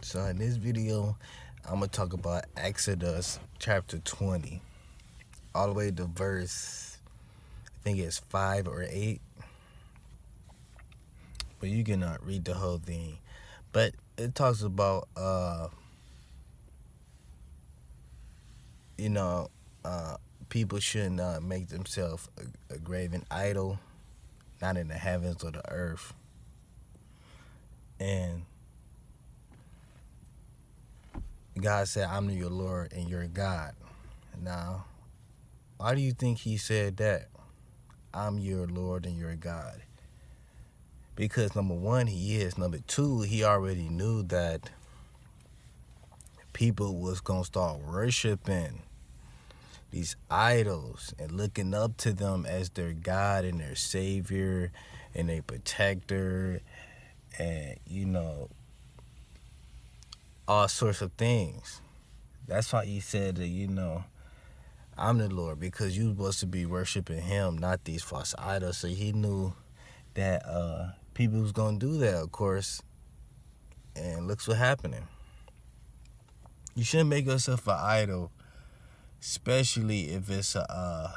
So in this video, I'm gonna talk about Exodus chapter 20, all the way to verse, I think it's 5 or 8. But you can read the whole thing. But it talks about, you know, people shouldn't make themselves a graven idol, not in the heavens or the earth. And God said, I'm your Lord and your God. Now, why do you think he said that? I'm your Lord and your God. Because number one, he is. Number two, he already knew that people was going to start worshiping these idols and looking up to them as their God and their Savior and their protector and, all sorts of things. That's why he said that, I'm the Lord, because you supposed to be worshiping him, not these false idols. So he knew that people was going to do that, of course. And looks what happening. You shouldn't make yourself an idol, especially if it's an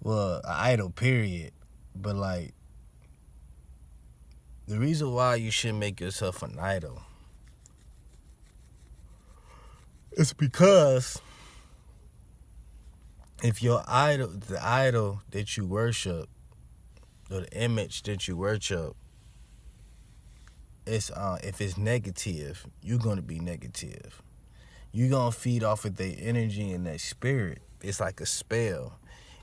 idol, period. But like, the reason why you shouldn't make yourself an idol is because if your idol, the idol that you worship, or the image that you worship, it's if it's negative, you're gonna be negative. You're gonna feed off of their energy and their spirit. It's like a spell.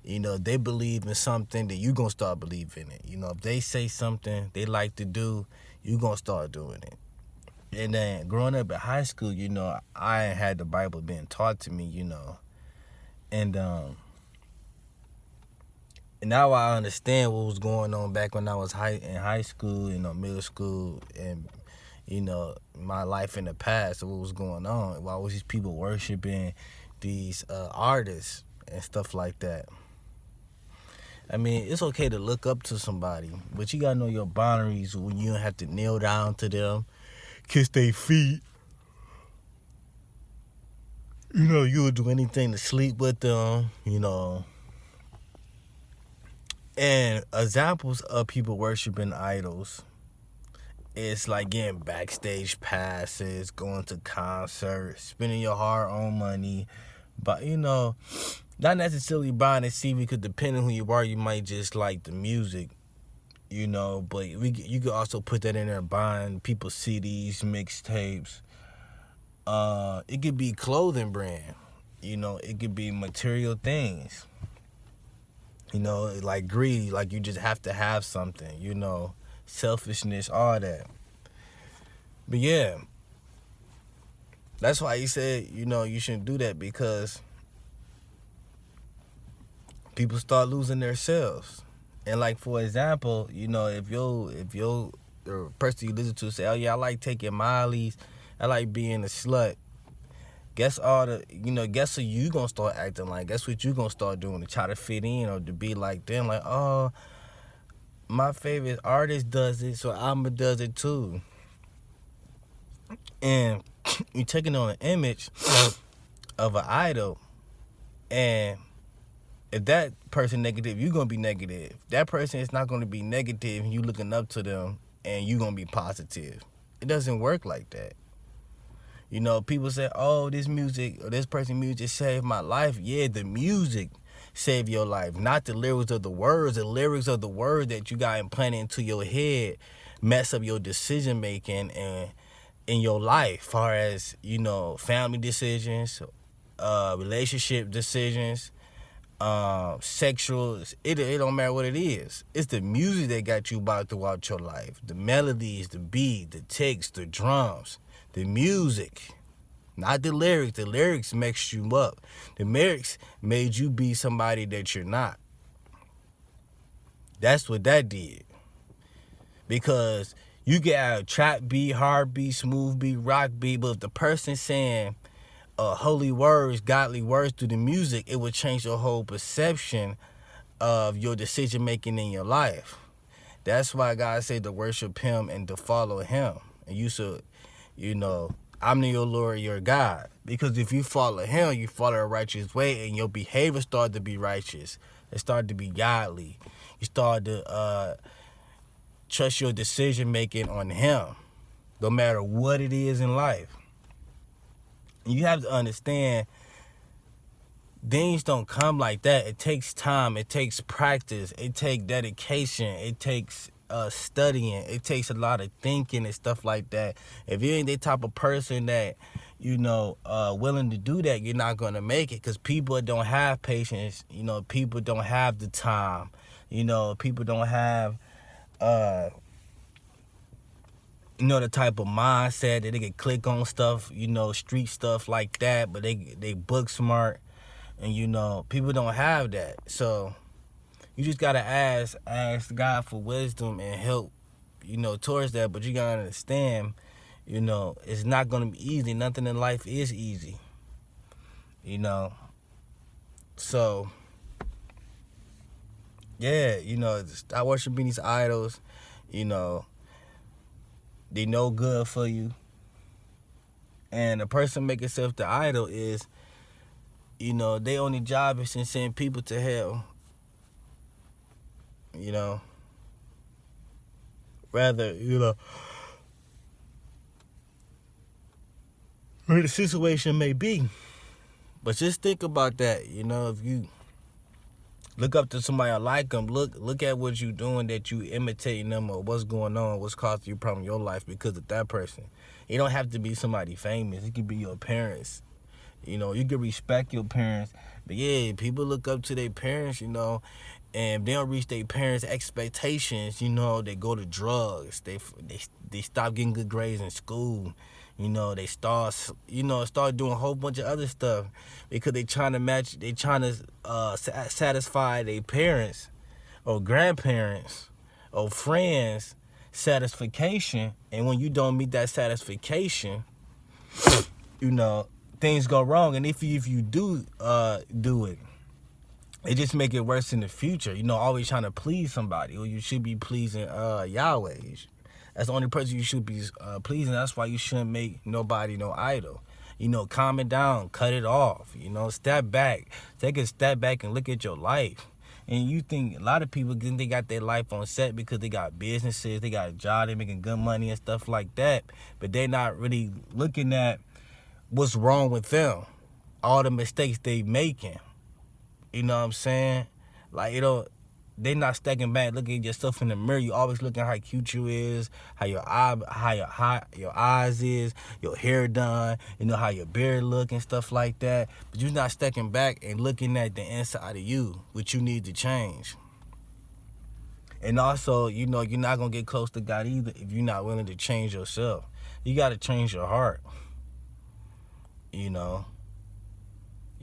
They believe in something, that you're gonna start believing it. If they say something they like to do, you're gonna start doing it. And then growing up in high school, I had the Bible being taught to me, and now I understand what was going on back when I was in high school, middle school, and my life in the past, what was going on. Why was these people worshiping these artists and stuff like that? I mean, it's okay to look up to somebody, but you gotta know your boundaries when you don't have to kneel down to them, kiss their feet. You'll do anything to sleep with them, And examples of people worshiping idols, it's like getting backstage passes, going to concerts, spending your hard-earned money. But, not necessarily buying a CD, because depending on who you are, you might just like the music, But you could also put that in there, buying people's CDs, mixtapes. It could be clothing brand. It could be material things. Like greed, like you just have to have something, selfishness, all that. But yeah, that's why he said, you shouldn't do that, because people start losing their selves. And like, for example, if you're the person you listen to say, oh yeah, I like taking Miley's, I like being a slut. Guess who you gonna start acting like? Guess what you gonna start doing to try to fit in or to be like them? Like, oh, my favorite artist does it, so I'ma does it too. And you're taking on an image of an idol, and if that person negative, you're gonna be negative. That person is not gonna be negative, and you looking up to them, and you gonna be positive. It doesn't work like that. People say, oh, this music or this person's music saved my life. Yeah, the music saved your life, not the lyrics of the words. The lyrics of the words that you got implanted into your head mess up your decision making and in your life, far as, family decisions, relationship decisions, sexual. It don't matter what it is. It's the music that got you about throughout your life. The melodies, the beat, the text, the drums. The music, not the lyrics. The lyrics mixed you up. The lyrics made you be somebody that you're not. That's what that did. Because you get a trap beat, hard beat, smooth beat, rock beat, but if the person saying holy words, godly words through the music, it would change your whole perception of your decision making in your life. That's why God said to worship him and to follow him. And you should, I'm your Lord, your God. Because if you follow him, you follow a righteous way, and your behavior start to be righteous. It start to be godly. You start to trust your decision making on him, no matter what it is in life. And you have to understand, things don't come like that. It takes time. It takes practice. It takes dedication. It takes studying. It takes a lot of thinking and stuff like that. If you ain't the type of person that, willing to do that, you're not going to make it, because people don't have patience. People don't have the time. People don't have, the type of mindset that they can click on stuff, street stuff like that, but they book smart. And people don't have that. So you just gotta ask God for wisdom and help, towards that. But you gotta understand, it's not gonna be easy. Nothing in life is easy. So yeah, stop worshiping these idols. They no good for you. And the person make itself the idol is, they only job is to send people to hell. Rather, where the situation may be. But just think about that, if you look up to somebody or like them, look at what you doing, that you imitating them, or what's going on, what's causing you problem in your life because of that person. You don't have to be somebody famous. It could be your parents. You can respect your parents. But yeah, people look up to their parents, and they don't reach their parents' expectations, they go to drugs. They stop getting good grades in school. They start doing a whole bunch of other stuff because they trying to satisfy their parents or grandparents or friends' satisfaction. And when you don't meet that satisfaction, things go wrong. And if you do it just make it worse in the future. Always trying to please somebody, or you should be pleasing Yahweh. That's the only person you should be pleasing. That's why you shouldn't make nobody no idol. Calm it down, cut it off. Step back, take a step back and look at your life. And you think, a lot of people think they got their life on set because they got businesses, they got a job, they making good money and stuff like that, but they're not really looking at what's wrong with them, all the mistakes they making. You know what I'm saying? Like, they not stepping back, looking at yourself in the mirror. You always looking at how cute you is, how your eyes is, your hair done, how your beard look and stuff like that. But you're not stepping back and looking at the inside of you, which you need to change. And also, you're not gonna get close to God either if you're not willing to change yourself. You gotta change your heart. You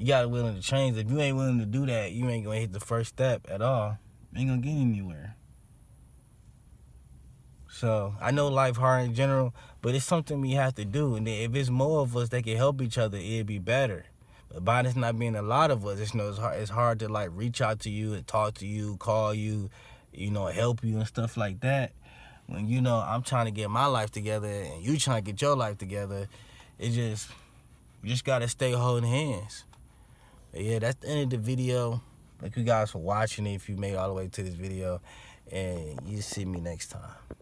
gotta be willing to change. If you ain't willing to do that, you ain't gonna hit the first step at all. You ain't gonna get anywhere. So I know life hard in general, but it's something we have to do. And if it's more of us that can help each other, it'd be better. But by this not being a lot of us, it's hard to like reach out to you and talk to you, call you, help you and stuff like that. When I'm trying to get my life together and you trying to get your life together, you just gotta stay holding hands. But yeah, that's the end of the video. Thank you guys for watching it if you made it all the way to this video. And you see me next time.